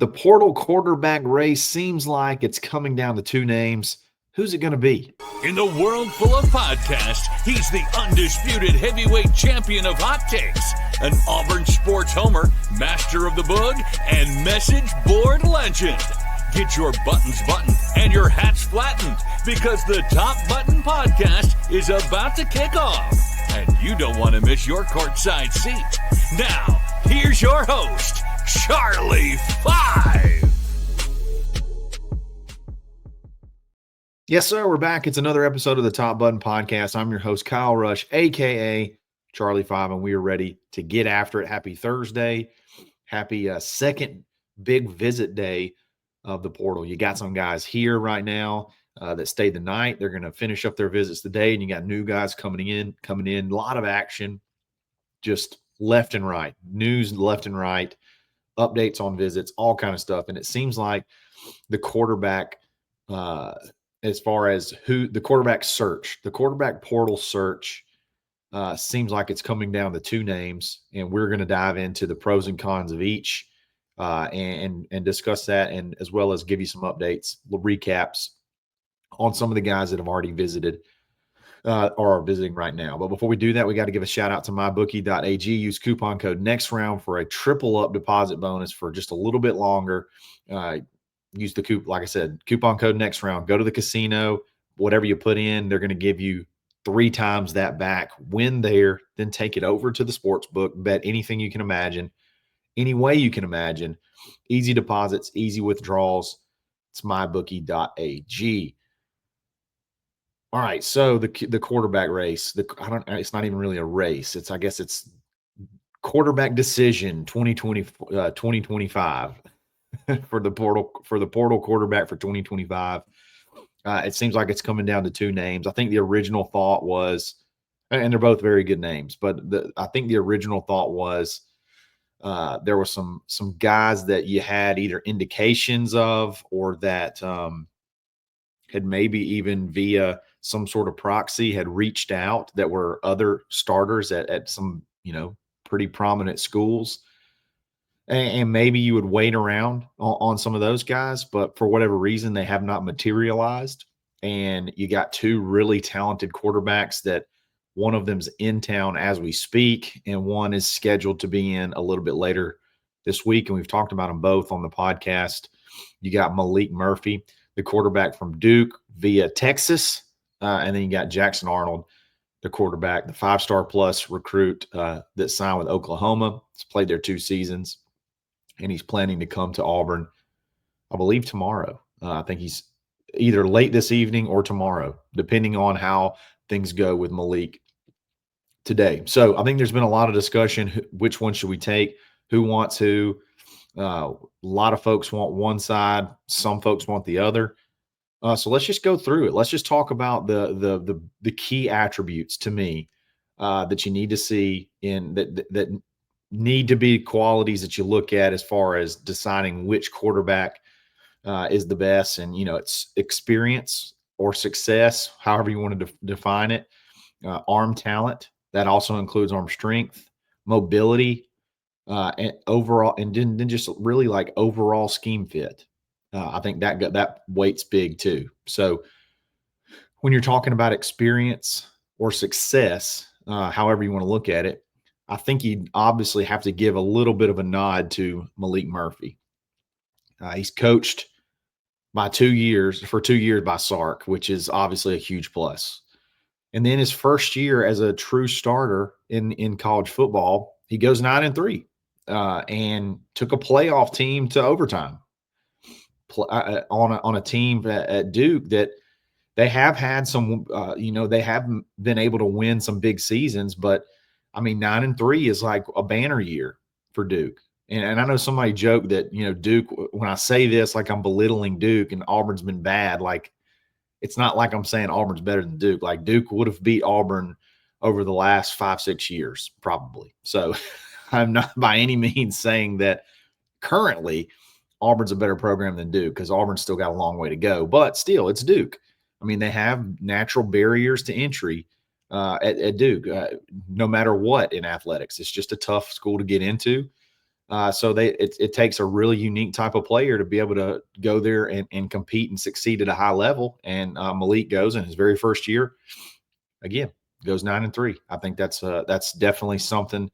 The portal quarterback race seems like it's coming down to two names. Who's it going to be? In the world full of podcasts, he's the undisputed heavyweight champion of hot takes, an Auburn sports homer, master of the boog, and message board legend. Get your buttons buttoned and your hats flattened because the Top Button Podcast is about to kick off. And you don't want to miss your courtside seat. Now, here's your host, Charlie Five. Yes, sir. We're back. It's another episode of the Top Button Podcast. I'm your host, Kyle Rush, a.k.a. Charlie Five, and we are ready to get after it. Happy Thursday. Happy second big visit day of the portal. You got some guys here right now that stayed the night. They're going to finish up their visits today, and you got new guys coming in. A lot of action, just left and right. News left and right, updates on visits, all kind of stuff. And it seems like the quarterback as far as who the quarterback portal search seems like it's coming down to two names, and we're going to dive into the pros and cons of each and discuss that, and as well as give you some updates, recaps on some of the guys that have already visited or are visiting right now. But before we do that, we got to give a shout out to Mybookie.ag. Use coupon code NEXTROUND for a triple up deposit bonus for just a little bit longer. Use the coupon code NEXTROUND. Go to the casino, whatever you put in, they're going to give you 3 times that back. Win there, then take it over to the sports book. Bet anything you can imagine, any way you can imagine. Easy deposits, easy withdrawals. It's mybookie.ag. All right, so the quarterback race. It's not even really a race. It's quarterback decision 2025 for the portal quarterback for 2025. It seems like it's coming down to two names. I think the original thought was, and they're both very good names, but I think the original thought was there were some guys that you had either indications of or that had maybe even via some sort of proxy had reached out that were other starters at some, pretty prominent schools. And maybe you would wait around on some of those guys, but for whatever reason, they have not materialized. And you got two really talented quarterbacks that one of them's in town as we speak, and one is scheduled to be in a little bit later this week. And we've talked about them both on the podcast. You got Murhpy, the quarterback from Duke via Texas. And then you got Jackson Arnold, the quarterback, the 5-star plus recruit that signed with Oklahoma. He's played there 2 seasons, and he's planning to come to Auburn, I believe, tomorrow. I think he's either late this evening or tomorrow, depending on how things go with Maalik today. So I think there's been a lot of discussion. Which one should we take? Who wants who? A lot of folks want one side. Some folks want the other. So let's just go through it. Let's just talk about the key attributes to me that you need to see in that need to be qualities that you look at as far as deciding which quarterback is the best. And, it's experience or success, however you want to define it. Arm talent, that also includes arm strength, mobility, and overall, and then just really like overall scheme fit. I think that weight's big too. So when you're talking about experience or success, however you want to look at it, I think you obviously have to give a little bit of a nod to Maalik Murhpy. He's coached for 2 years by Sark, which is obviously a huge plus. And then his first year as a true starter in college football, he goes 9-3 and took a playoff team to overtime on a team at Duke that they have had some, they haven't been able to win some big seasons, but 9-3 is like a banner year for Duke. And I know somebody joked that, Duke, when I say this, like I'm belittling Duke and Auburn's been bad. Like, it's not like I'm saying Auburn's better than Duke. Like, Duke would have beat Auburn over the last 5-6 years, probably. So I'm not by any means saying that currently Auburn's a better program than Duke, because Auburn's still got a long way to go. But still, it's Duke. They have natural barriers to entry at Duke, no matter what in athletics. It's just a tough school to get into. So it takes a really unique type of player to be able to go there and compete and succeed at a high level. And Maalik goes in his very first year, again, goes 9-3. I think that's definitely something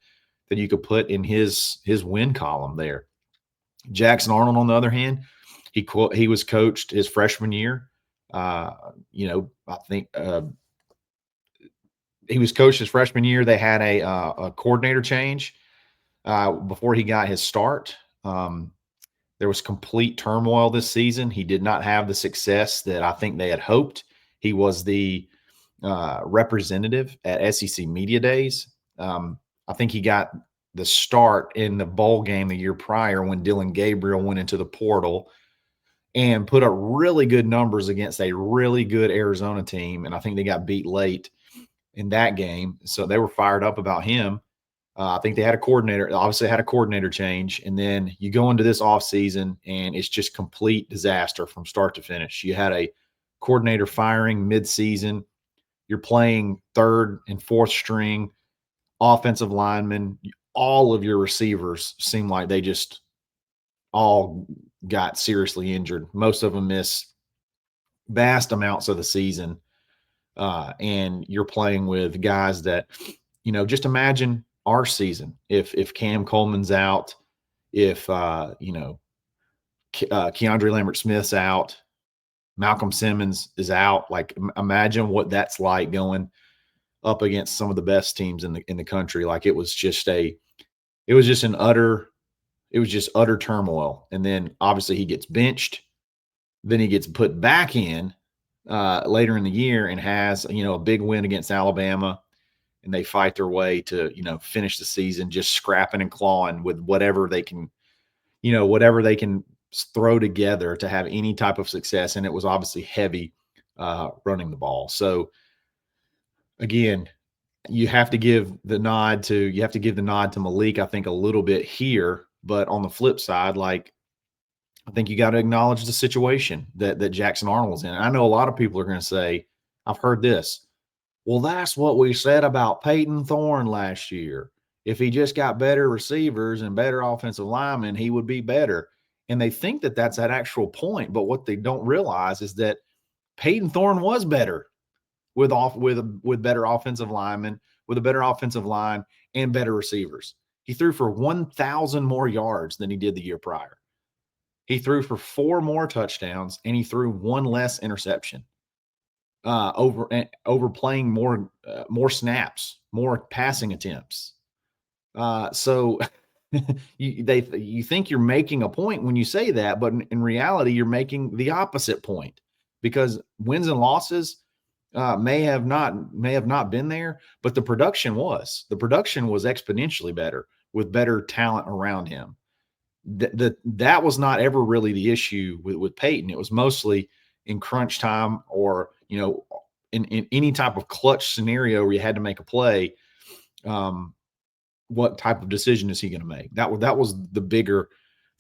that you could put in his win column there. Jackson Arnold, on the other hand, he was coached his freshman year. I think he was coached his freshman year. They had a coordinator change before he got his start. There was complete turmoil this season. He did not have the success that I think they had hoped. He was the representative at SEC Media Days. I think he got the start in the bowl game the year prior when Dylan Gabriel went into the portal and put up really good numbers against a really good Arizona team. And I think they got beat late in that game. So they were fired up about him. I think they had a coordinator, obviously had a coordinator change. And then you go into this offseason and it's just complete disaster from start to finish. You had a coordinator firing midseason. You're playing third and fourth string offensive linemen. All of your receivers seem like they just all got seriously injured. Most of them miss vast amounts of the season. And you're playing with guys that, just imagine our season. If Cam Coleman's out, if, Keandre Lambert-Smith's out, Malcolm Simmons is out, like imagine what that's like going up against some of the best teams in the country. Like it was just utter turmoil. And then obviously he gets benched. Then he gets put back in later in the year and has, a big win against Alabama. And they fight their way to, finish the season just scrapping and clawing with whatever they can throw together to have any type of success. And it was obviously heavy running the ball. So again, you have to give the nod to Maalik, I think, a little bit here. But on the flip side, like, I think you got to acknowledge the situation that Jackson Arnold's in. And I know a lot of people are going to say, I've heard this. Well, that's what we said about Peyton Thorne last year. If he just got better receivers and better offensive linemen, he would be better. And they think that that's that actual point. But what they don't realize is that Peyton Thorne was better with better offensive linemen, with a better offensive line and better receivers. He threw for 1,000 more yards than he did the year prior. He threw for 4 more touchdowns and he threw 1 less interception. Over playing more snaps, more passing attempts. So you think you're making a point when you say that, but in reality, you're making the opposite point, because wins and losses may have not been there, but the production was exponentially better with better talent around him. That was not ever really the issue with Peyton. It was mostly in crunch time or, in any type of clutch scenario where you had to make a play. What type of decision is he going to make? That was the bigger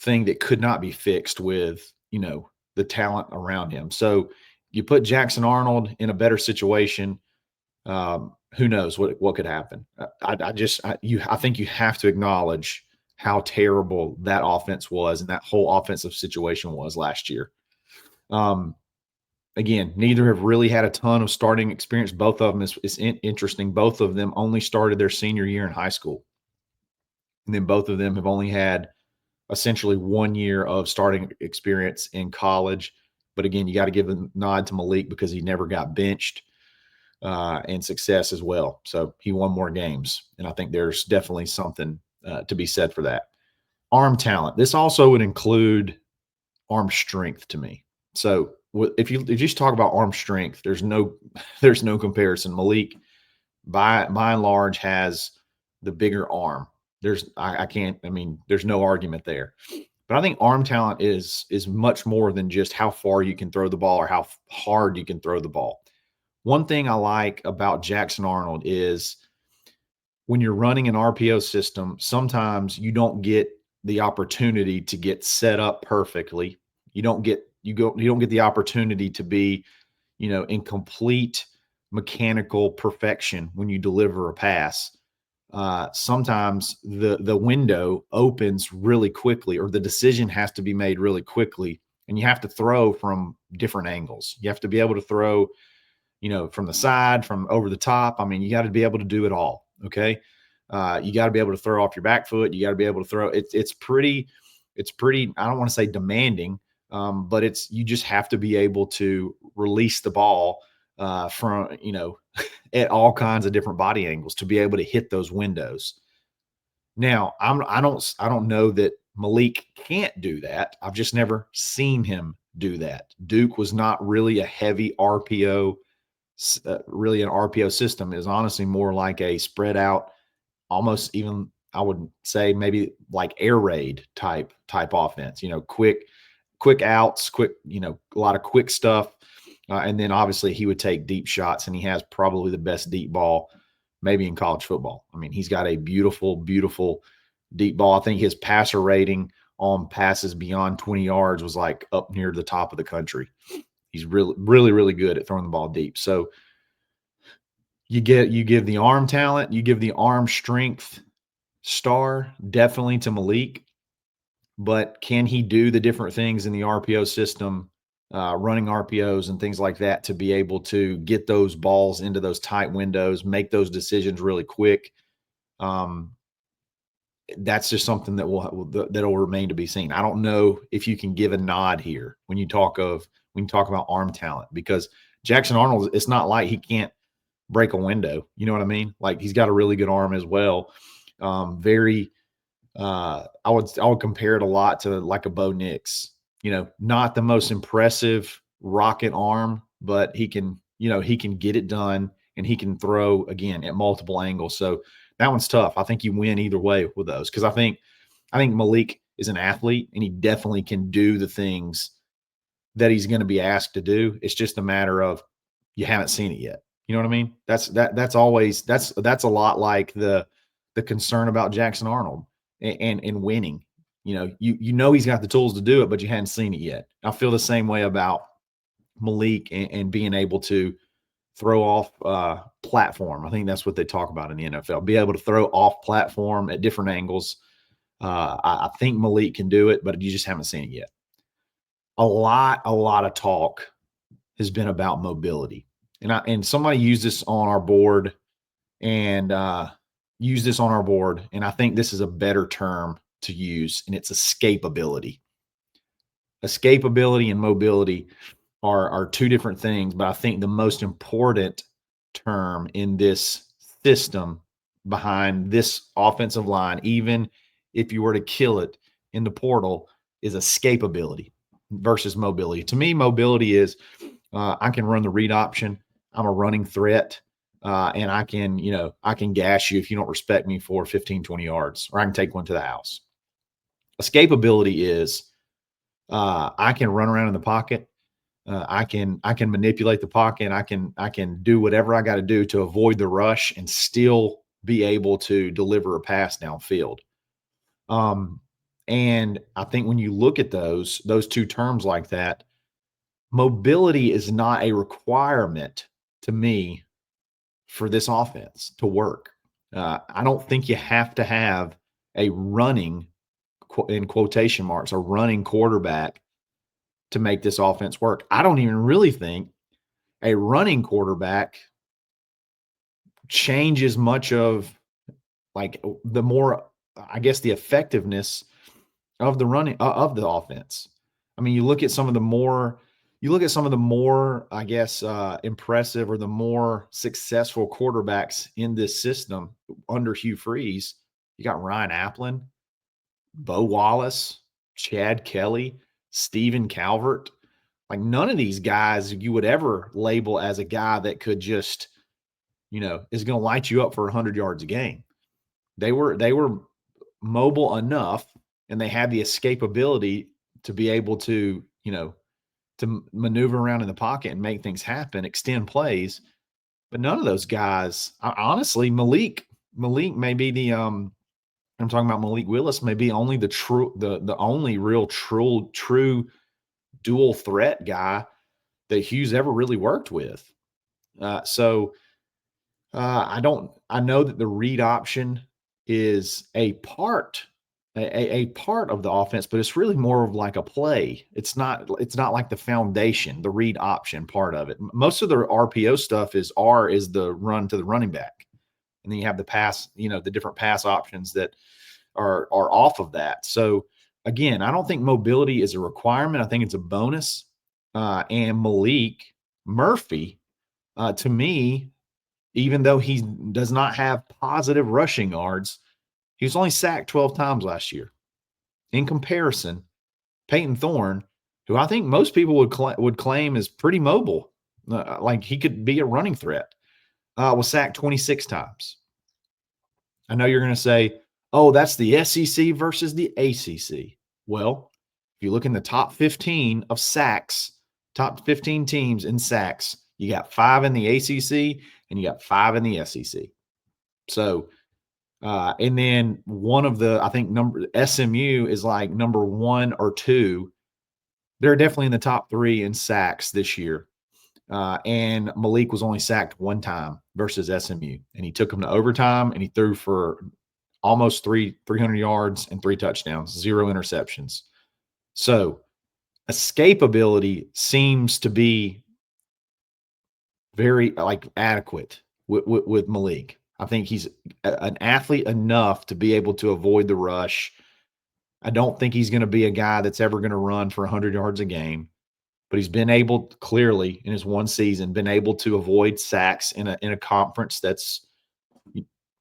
thing that could not be fixed with, the talent around him. So you put Jackson Arnold in a better situation. Who knows what could happen? I think you have to acknowledge how terrible that offense was and that whole offensive situation was last year. Again, neither have really had a ton of starting experience. Both of them is interesting. Both of them only started their senior year in high school. And then both of them have only had essentially 1 year of starting experience in college. But again, you got to give a nod to Maalik because he never got benched and success as well. So he won more games. And I think there's definitely something to be said for that. Arm talent. This also would include arm strength to me. So if you just talk about arm strength, there's no comparison. Maalik, by and large, has the bigger arm. There's no argument there. But I think arm talent is much more than just how far you can throw the ball or how hard you can throw the ball. One thing I like about Jackson Arnold is when you're running an RPO system, sometimes you don't get the opportunity to get set up perfectly. You don't get the opportunity to be, in complete mechanical perfection when you deliver a pass. sometimes the window opens really quickly, or the decision has to be made really quickly, and you have to throw from different angles. You have to be able to throw, from the side, from over the top. I mean, you got to be able to do it all. Okay. You got to be able to throw off your back foot. You got to be able to throw. It's pretty. I don't want to say demanding, but you just have to be able to release the ball from at all kinds of different body angles to be able to hit those windows. Now, I don't know that Maalik can't do that. I've just never seen him do that. Duke was not really a heavy RPO, really an RPO system. It was honestly more like a spread out, almost even I would say maybe like air raid type offense. Quick outs, a lot of quick stuff. And then obviously he would take deep shots, and he has probably the best deep ball maybe in college football. I mean, he's got a beautiful, beautiful deep ball. I think his passer rating on passes beyond 20 yards was like up near the top of the country. He's really, really, really good at throwing the ball deep. So you give the arm talent, you give the arm strength star definitely to Maalik, but can he do the different things in the RPO system, running RPOs and things like that, to be able to get those balls into those tight windows, make those decisions really quick? That's just something that'll remain to be seen. I don't know if you can give a nod here when you talk about arm talent, because Jackson Arnold, it's not like he can't break a window. You know what I mean? Like, he's got a really good arm as well. I would compare it a lot to like a Bo Nix. Not the most impressive rocket arm, but he can get it done, and he can throw again at multiple angles. So that one's tough. I think you win either way with those, because I think Maalik is an athlete, and he definitely can do the things that he's going to be asked to do. It's just a matter of you haven't seen it yet. You know what I mean? That's a lot like the concern about Jackson Arnold and winning. He's got the tools to do it, but you hadn't seen it yet. I feel the same way about Maalik and being able to throw off platform. I think that's what they talk about in the NFL. Be able to throw off platform at different angles. I think Maalik can do it, but you just haven't seen it yet. A lot of talk has been about mobility, and somebody used this on our board, and I think this is a better term to use, and it's escapeability. Escapeability and mobility are two different things, but I think the most important term in this system behind this offensive line, even if you were to kill it in the portal, is escapeability versus mobility. To me, mobility is I can run the read option. I'm a running threat. And I can gash you if you don't respect me for 15, 20 yards, or I can take one to the house. Escapeability is I can run around in the pocket. I can manipulate the pocket. I can do whatever I got to do to avoid the rush and still be able to deliver a pass downfield. And I think when you look at those two terms like that, mobility is not a requirement to me for this offense to work. I don't think you have to have a running, in quotation marks, a running quarterback to make this offense work. I don't even really think a running quarterback changes much of like the more, I guess, the effectiveness of the running of the offense. I mean, you look at some of the more, I guess, impressive or the more successful quarterbacks in this system under Hugh Freeze. You got Ryan Applin, Bo Wallace, Chad Kelly, Steven Calvert. Like, none of these guys you would ever label as a guy that could just, is going to light you up for 100 yards a game. They were mobile enough, and they had the escapability to be able to, to maneuver around in the pocket and make things happen, extend plays. But none of those guys, honestly, Maalik may be the I'm talking about Malik Willis, may be only the only real true dual threat guy that Hughes ever really worked with. So I know that the read option is a part of the offense, but it's really more of like a play. It's not like the foundation, the read option part of it. Most of the RPO stuff is the run to the running back. And then you have the pass, the different pass options that are off of that. So again, I don't think mobility is a requirement. I think it's a bonus. And Murphy, to me, even though he does not have positive rushing yards, he was only sacked 12 times last year. In comparison, Peyton Thorne, who I think most people would claim is pretty mobile, like he could be a running threat, was sacked 26 times. I know you're going to say, oh, that's the SEC versus the ACC. Well, if you look in the top 15 of sacks, top 15 teams in sacks, you got 5 in the ACC and you got 5 in the SEC. So, and then one of the, I think SMU is like number 1 or 2. They're definitely in the top 3 in sacks this year. And Maalik was only sacked 1 time versus SMU, and he took him to overtime, and he threw for almost 300 yards and 3 touchdowns, 0 interceptions. So escapeability seems to be very adequate with Maalik. I think he's an athlete enough to be able to avoid the rush. I don't think he's going to be a guy that's ever going to run for 100 yards a game. But he's been able, clearly in his one season, been able to avoid sacks in a conference that's,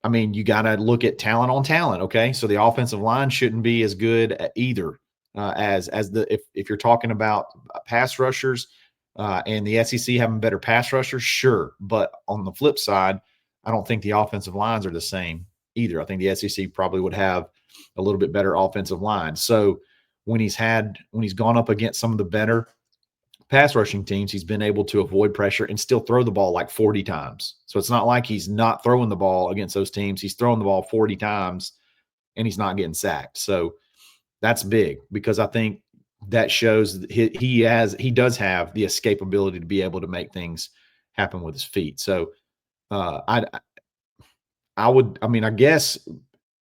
I mean, you got to look at talent on talent. Okay, so the offensive line shouldn't be as good at either as if you're talking about pass rushers and the SEC having better pass rushers, sure. But on the flip side, I don't think the offensive lines are the same either. I think the SEC probably would have a little bit better offensive line. So when he's gone up against some of the better pass rushing teams, he's been able to avoid pressure and still throw the ball like 40 times. So it's not like he's not throwing the ball against those teams. He's throwing the ball 40 times and he's not getting sacked. So that's big because I think that shows that he does have the escapeability to be able to make things happen with his feet. So I guess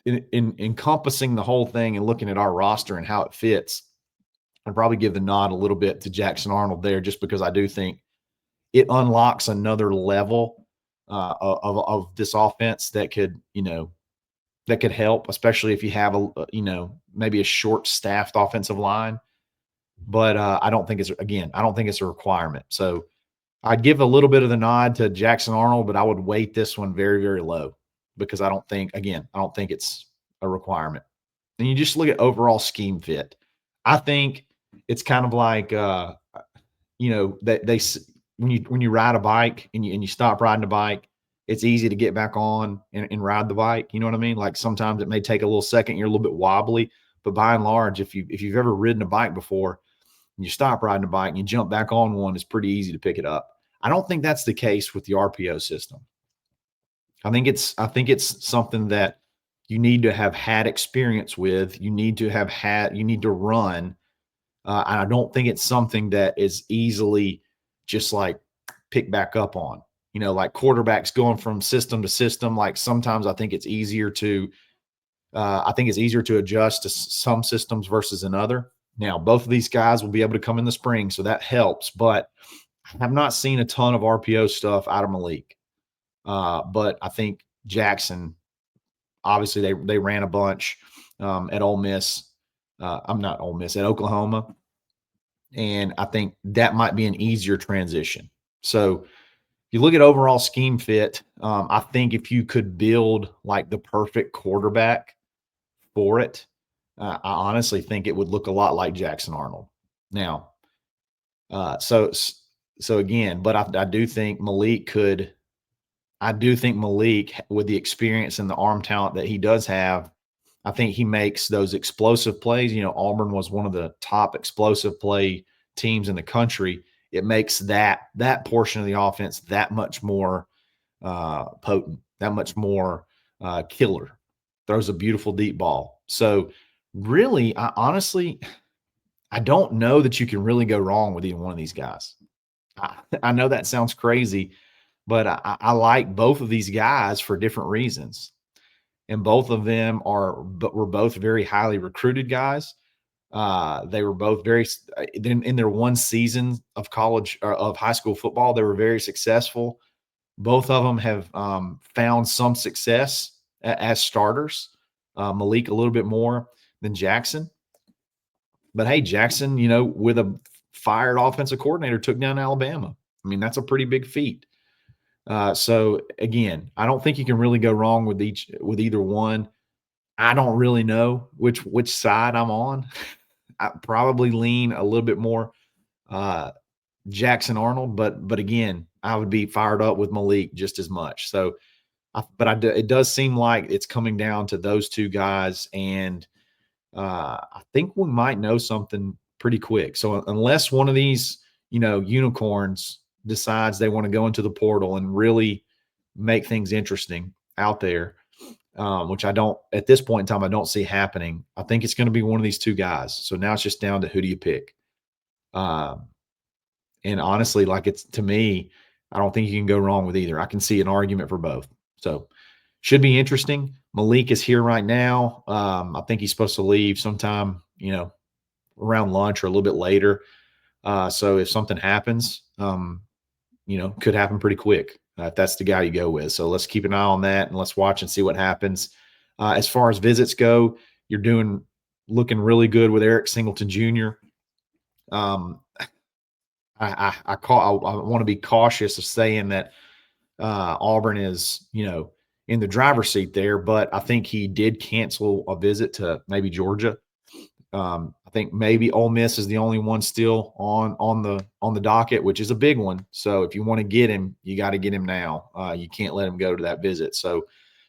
in encompassing the whole thing and looking at our roster and how it fits, I'd probably give the nod a little bit to Jackson Arnold there, just because I do think it unlocks another level of this offense that could help, especially if you have maybe a short staffed offensive line. But I don't think it's a requirement. So I'd give a little bit of the nod to Jackson Arnold, but I would weight this one very, very low because I don't think it's a requirement. And you just look at overall scheme fit. I think it's kind of like, that when you ride a bike and you stop riding a bike, it's easy to get back on and ride the bike. You know what I mean? Like sometimes it may take a little second. You're a little bit wobbly, but by and large, if you've ever ridden a bike before and you stop riding a bike and you jump back on one, it's pretty easy to pick it up. I don't think that's the case with the RPO system. I think it's something that you need to have had experience with. You need to run. And I don't think it's something that is easily just like pick back up on, like quarterbacks going from system to system. Like sometimes I think it's easier to adjust to some systems versus another. Now, both of these guys will be able to come in the spring, so that helps, but I have not seen a ton of RPO stuff out of Maalik. But I think Jackson, obviously they ran a bunch at Ole Miss. At Oklahoma. And I think that might be an easier transition. So if you look at overall scheme fit, I think if you could build like the perfect quarterback for it, I honestly think it would look a lot like Jackson Arnold. Now, so again, but I do think Maalik with the experience and the arm talent that he does have, I think he makes those explosive plays. Auburn was one of the top explosive play teams in the country. It makes that portion of the offense that much more potent, that much more killer. Throws a beautiful deep ball. So really, I don't know that you can really go wrong with either one of these guys. I know that sounds crazy, But I like both of these guys for different reasons. And both of them were both very highly recruited guys. They were both in their one season of college or of high school football, they were very successful. Both of them have found some success as starters. Maalik a little bit more than Jackson. But hey, Jackson, with a fired offensive coordinator, took down Alabama. I mean, that's a pretty big feat. So again, I don't think you can really go wrong with either one. I don't really know which side I'm on. I probably lean a little bit more Jackson Arnold, but again, I would be fired up with Maalik just as much. So, it does seem like it's coming down to those two guys, and I think we might know something pretty quick. So unless one of these, unicorns decides they want to go into the portal and really make things interesting out there, which I don't, at this point in time, I don't see happening. I think it's going to be one of these two guys. So now it's just down to who do you pick? And honestly, to me, I don't think you can go wrong with either. I can see an argument for both. So should be interesting. Maalik is here right now. I think he's supposed to leave sometime, around lunch or a little bit later. So if something happens, could happen pretty quick if that's the guy you go with. So let's keep an eye on that and let's watch and see what happens. As far as visits go, you're looking really good with Eric Singleton Jr. I want to be cautious of saying that Auburn is, in the driver's seat there, but I think he did cancel a visit to maybe Georgia. I think maybe Ole Miss is the only one still on the docket, which is a big one. So if you want to get him, you got to get him now. You can't let him go to that visit. So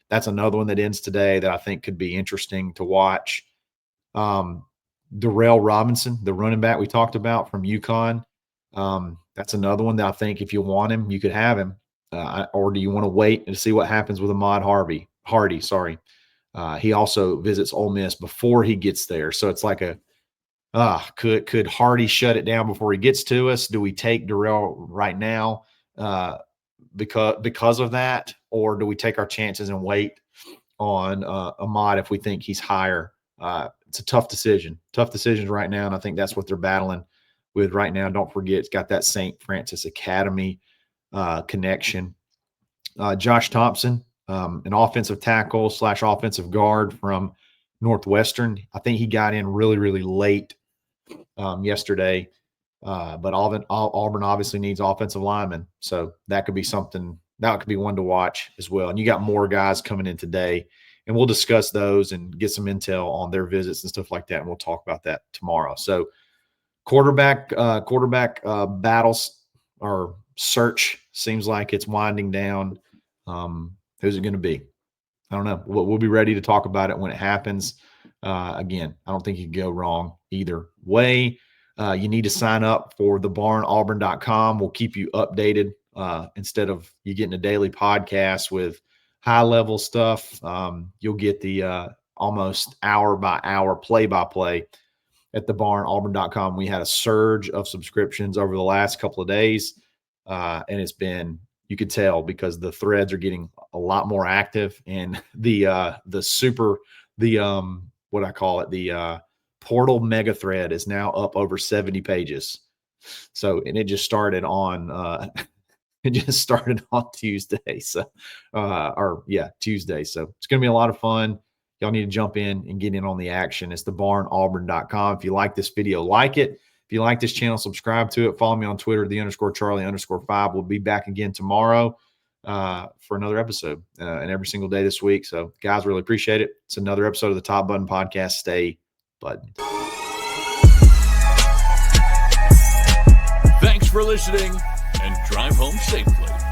that's another one that ends today that I think could be interesting to watch. Darrell Robinson, the running back we talked about from UConn. That's another one that I think if you want him, you could have him. Or do you want to wait and see what happens with Ahmad Hardy? He also visits Ole Miss before he gets there. So it's like could Hardy shut it down before he gets to us? Do we take Darrell right now because of that? Or do we take our chances and wait on Ahmad if we think he's higher? It's a tough decision. Tough decisions right now, and I think that's what they're battling with right now. Don't forget, it's got that St. Francis Academy connection. Josh Thompson, an offensive tackle / offensive guard from Northwestern. I think he got in really, really late yesterday. But Auburn obviously needs offensive linemen. So that could be something, that could be one to watch as well. And you got more guys coming in today, and we'll discuss those and get some intel on their visits and stuff like that. And we'll talk about that tomorrow. So quarterback battles or search seems like it's winding down. Who's it going to be? I don't know. We'll be ready to talk about it when it happens. Again, I don't think you can go wrong either way. You need to sign up for thebarnauburn.com. We'll keep you updated instead of you getting a daily podcast with high-level stuff. You'll get the almost hour-by-hour play-by-play at thebarnauburn.com. We had a surge of subscriptions over the last couple of days, and it's been, you could tell because the threads are getting a lot more active, and the portal mega thread is now up over 70 pages. So, and it just started on Tuesday. So, Tuesday. So it's going to be a lot of fun. Y'all need to jump in and get in on the action. It's thebarnauburn.com. If you like this video, like it. If you like this channel, subscribe to it. Follow me on Twitter, _Charlie_5. We'll be back again tomorrow for another episode and every single day this week. So, guys, really appreciate it. It's another episode of the Top Button Podcast. Stay buttoned. Thanks for listening, and drive home safely.